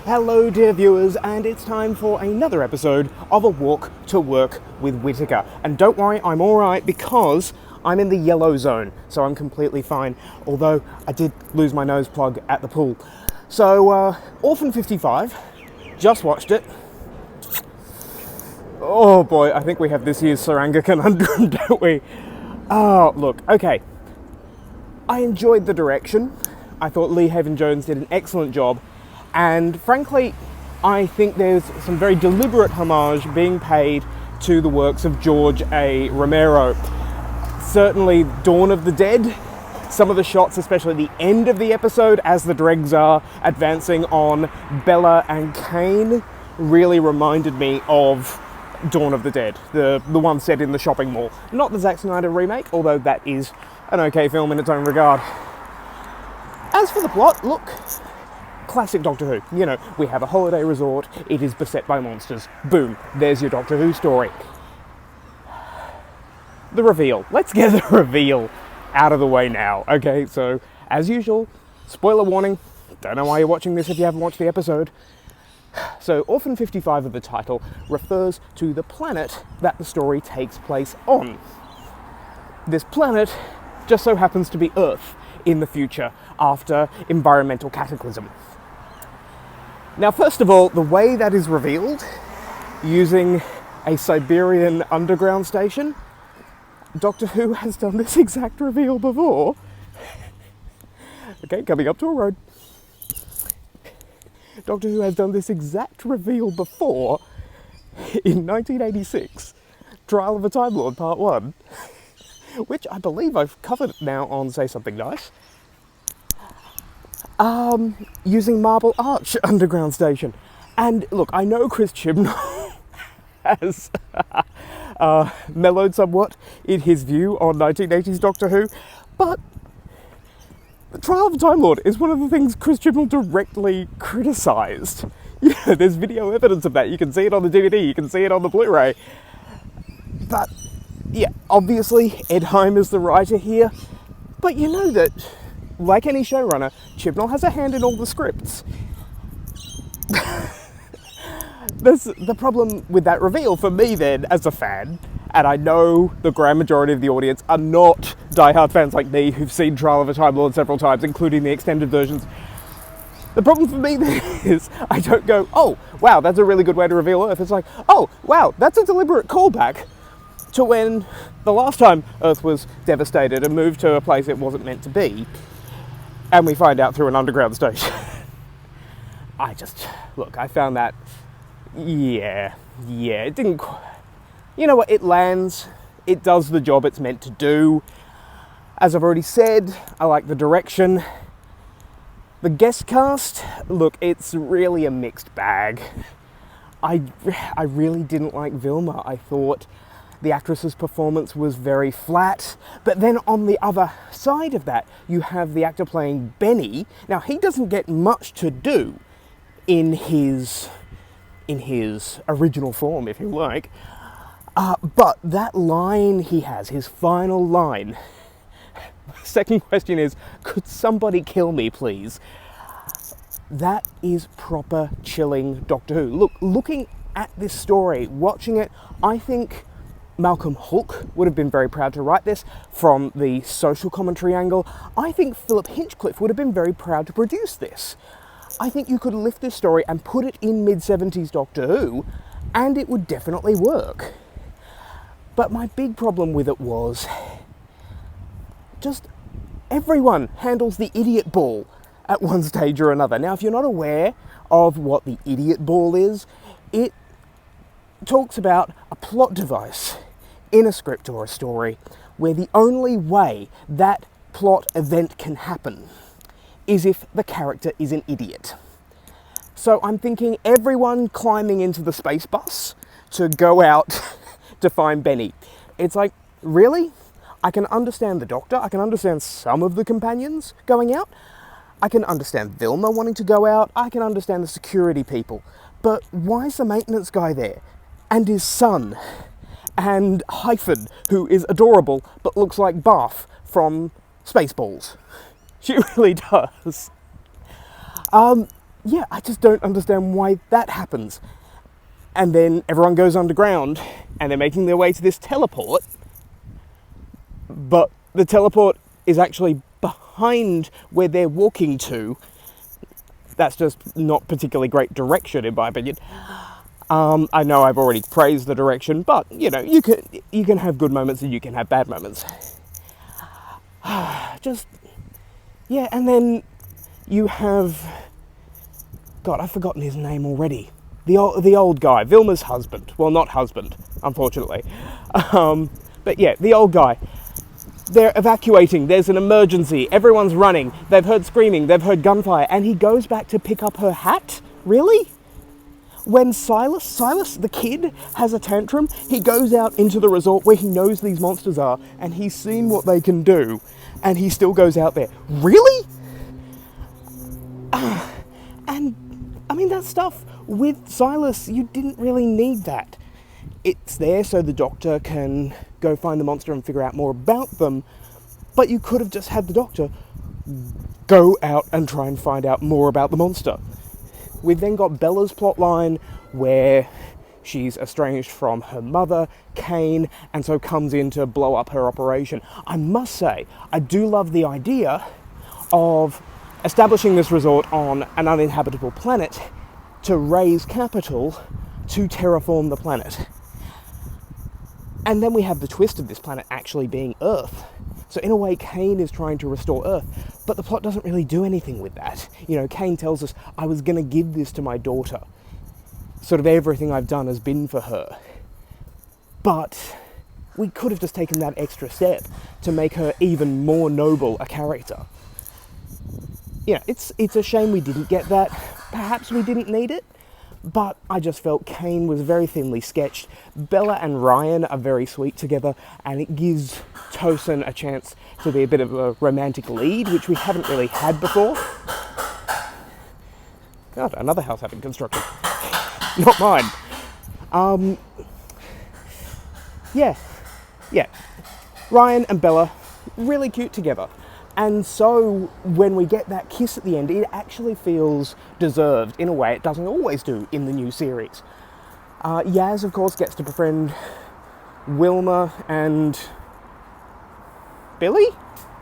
Hello dear viewers, and it's time for another episode of A Walk to Work with Whittaker. And don't worry, I'm alright because I'm in the yellow zone, so I'm completely fine, although I did lose my nose plug at the pool. So, Orphan 55, just watched it. Oh boy, I think we have this year's Saranga conundrum, don't we? Oh, look, okay. I enjoyed the direction. I thought Lee Haven-Jones did an excellent job. And frankly, I think there's some very deliberate homage being paid to the works of George A. Romero. Certainly Dawn of the Dead, some of the shots, especially the end of the episode as the Dregs are advancing on Bella and Kane, really reminded me of Dawn of the Dead, the one set in the shopping mall. Not the Zack Snyder remake, although that is an okay film in its own regard. As for the plot, look, classic Doctor Who. You know, we have a holiday resort, it is beset by monsters. Boom, there's your Doctor Who story. The reveal. Let's get the reveal out of the way now. Okay, so, as usual, spoiler warning. Don't know why you're watching this if you haven't watched the episode. So, Orphan 55 of the title refers to the planet that the story takes place on. This planet just so happens to be Earth in the future after environmental cataclysm. Now, first of all, the way that is revealed, using a Siberian underground station, Doctor Who has done this exact reveal before. Okay, coming up to a road. Doctor Who has done this exact reveal before in 1986, Trial of a Time Lord Part 1, which I believe I've covered now on Say Something Nice. Using Marble Arch Underground Station. And look, I know Chris Chibnall has mellowed somewhat in his view on 1980s Doctor Who, but the Trial of a Time Lord is one of the things Chris Chibnall directly criticised. You know, there's video evidence of that. You can see it on the DVD, you can see it on the Blu-ray. But, yeah, obviously Ed Heim is the writer here, but you know that, like any showrunner, Chibnall has a hand in all the scripts. That's the problem with that reveal for me then, as a fan, and I know the grand majority of the audience are not diehard fans like me who've seen Trial of a Time Lord several times, including the extended versions. The problem for me then is I don't go, oh, wow, that's a really good way to reveal Earth. It's like, oh, wow, that's a deliberate callback to when the last time Earth was devastated and moved to a place it wasn't meant to be. And we find out through an underground station. I found that, yeah, it didn't, you know what, it lands, it does the job it's meant to do. As I've already said, I like the direction. The guest cast, look, it's really a mixed bag. I really didn't like Vilma. I thought the actress's performance was very flat, but then on the other side of that, you have the actor playing Benny. Now, he doesn't get much to do in his original form, if you like, but that line he has, his final line, second question is, could somebody kill me, please? That is proper chilling Doctor Who. Look, looking at this story, watching it, I think Malcolm Hulke would have been very proud to write this from the social commentary angle. I think Philip Hinchcliffe would have been very proud to produce this. I think you could lift this story and put it in mid-70s Doctor Who, and it would definitely work. But my big problem with it was just everyone handles the idiot ball at one stage or another. Now, if you're not aware of what the idiot ball is, it talks about a plot device in a script or a story where the only way that plot event can happen is if the character is an idiot. So I'm thinking everyone climbing into the space bus to go out to find Benny. It's like, really? I can understand the Doctor, I can understand some of the companions going out, I can understand Vilma wanting to go out, I can understand the security people, but why is the maintenance guy there? And his son? And Hyphen, who is adorable but looks like Barf from Spaceballs. She really does. yeah, I just don't understand why that happens. And then everyone goes underground, and they're making their way to this teleport, but the teleport is actually behind where they're walking to. That's just not particularly great direction, in my opinion. I know I've already praised the direction, but you know, you can have good moments and you can have bad moments. Just, yeah, and then you have, God, I've forgotten his name already. The old guy, Vilma's husband. Well, not husband, unfortunately. But yeah, the old guy. They're evacuating, there's an emergency, everyone's running, they've heard screaming, they've heard gunfire, and he goes back to pick up her hat? Really? When Silas, the kid, has a tantrum, he goes out into the resort where he knows these monsters are, and he's seen what they can do, and he still goes out there. Really? And, I mean, that stuff with Silas, you didn't really need that. It's there so the doctor can go find the monster and figure out more about them, but you could have just had the doctor go out and try and find out more about the monster. We've then got Bella's plotline where she's estranged from her mother, Kane, and so comes in to blow up her operation. I must say, I do love the idea of establishing this resort on an uninhabitable planet to raise capital to terraform the planet. And then we have the twist of this planet actually being Earth. So in a way, Kane is trying to restore Earth, but the plot doesn't really do anything with that. You know, Kane tells us, I was going to give this to my daughter. Sort of everything I've done has been for her. But we could have just taken that extra step to make her even more noble a character. You know, it's a shame we didn't get that. Perhaps we didn't need it. But I just felt Kane was very thinly sketched. Bella and Ryan are very sweet together, and it gives Tosin a chance to be a bit of a romantic lead, which we haven't really had before. God, another house having construction. Not mine. Yeah. Ryan and Bella, really cute together. And so when we get that kiss at the end, it actually feels deserved in a way it doesn't always do in the new series. Yaz, of course, gets to befriend Wilma and Billy?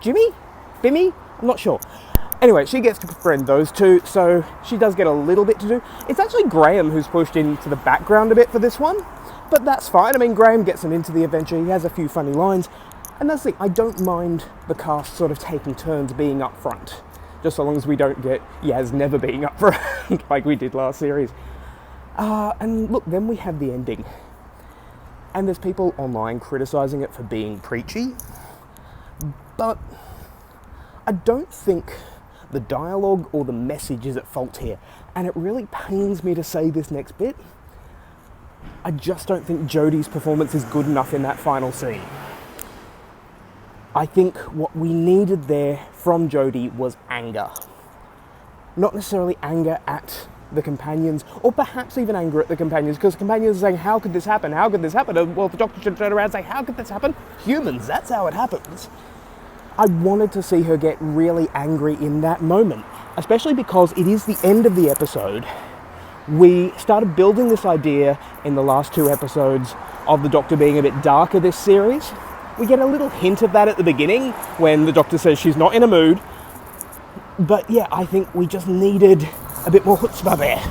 Jimmy? Bimmy? I'm not sure. Anyway, she gets to befriend those two, so she does get a little bit to do. It's actually Graham who's pushed into the background a bit for this one, but that's fine. I mean, Graham gets them into the adventure. He has a few funny lines. And that's the thing, I don't mind the cast sort of taking turns being up front, just so long as we don't get Yaz never being up front like we did last series. And look, then we have the ending. And there's people online criticising it for being preachy, but I don't think the dialogue or the message is at fault here. And it really pains me to say this next bit. I just don't think Jodie's performance is good enough in that final scene. I think what we needed there from Jodie was anger. Not necessarily anger at the companions, or perhaps even anger at the companions, because the companions are saying, how could this happen? How could this happen? And, well, the doctor should turn around and say, how could this happen? Humans, that's how it happens. I wanted to see her get really angry in that moment, especially because it is the end of the episode. We started building this idea in the last two episodes of the Doctor being a bit darker this series. We get a little hint of that at the beginning when the Doctor says she's not in a mood. But yeah, I think we just needed a bit more chutzpah there.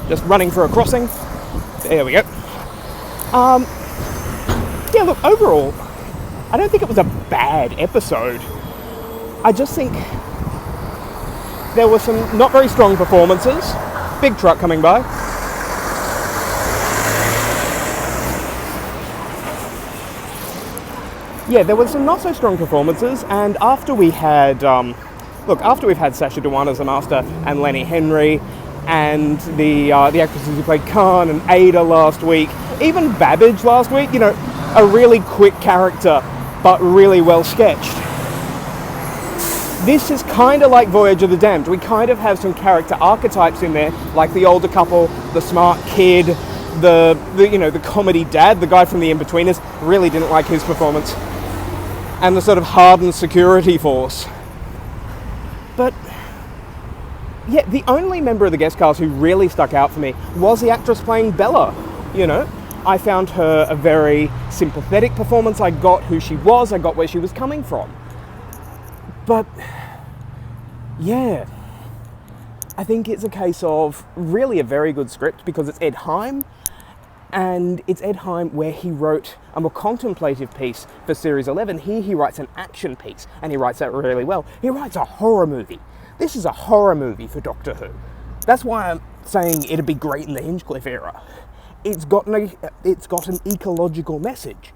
Just running for a crossing. There we go. Yeah, look, overall, I don't think it was a bad episode. I just think there were some not very strong performances. Big truck coming by. Yeah, there were some not so strong performances, and after we had, after we've had Sacha Dhawan as the Master, and Lenny Henry, and the actresses who played Khan and Ada last week, even Babbage last week, you know, a really quick character, but really well sketched. This is kind of like Voyage of the Damned. We kind of have some character archetypes in there, like the older couple, the smart kid, the comedy dad, the guy from The In-Betweeners. Really didn't like his performance. And the sort of hardened security force. But yeah, the only member of the guest cast who really stuck out for me was the actress playing Bella. You know, I found her a very sympathetic performance. I got who she was, I got where she was coming from. But, yeah, I think it's a case of really a very good script because it's Ed Heim, and it's Ed Heim where he wrote a more contemplative piece for Series 11. Here he writes an action piece, and he writes that really well. He writes a horror movie. This is a horror movie for Doctor Who. That's why I'm saying it'd be great in the Hinchcliffe era. It's got an ecological message,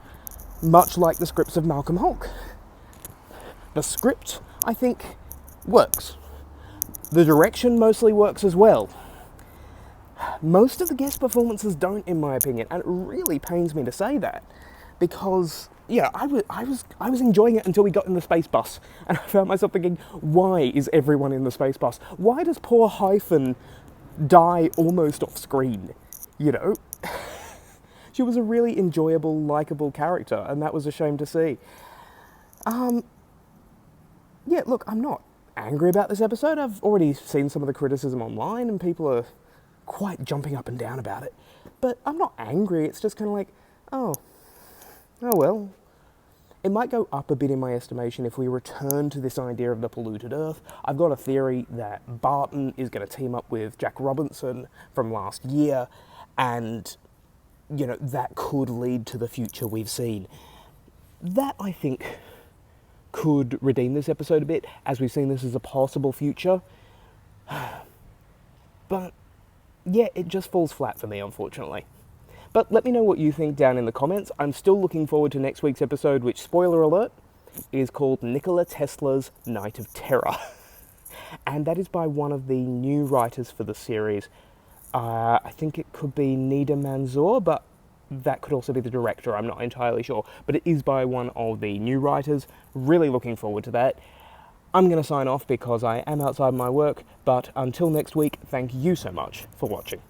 much like the scripts of Malcolm Hulke. The script, I think, works. The direction mostly works as well. Most of the guest performances don't, in my opinion, and it really pains me to say that, because yeah, I was enjoying it until we got in the space bus, and I found myself thinking, why is everyone in the space bus? Why does poor Hyphen die almost off screen? You know, she was a really enjoyable, likable character, and that was a shame to see. Yeah, look, I'm not angry about this episode. I've already seen some of the criticism online, and people are quite jumping up and down about it. But I'm not angry, it's just kind of like, oh well. It might go up a bit in my estimation if we return to this idea of the polluted Earth. I've got a theory that Barton is going to team up with Jack Robinson from last year, and, you know, that could lead to the future we've seen. That, I think, could redeem this episode a bit, as we've seen this as a possible future. But yeah, it just falls flat for me, unfortunately. But let me know what you think down in the comments. I'm still looking forward to next week's episode, which, spoiler alert, is called Nikola Tesla's Night of Terror. And that is by one of the new writers for the series. I think it could be Nida Manzoor, but that could also be the director, I'm not entirely sure. But it is by one of the new writers. Really looking forward to that. I'm going to sign off because I am outside my work, but until next week, thank you so much for watching.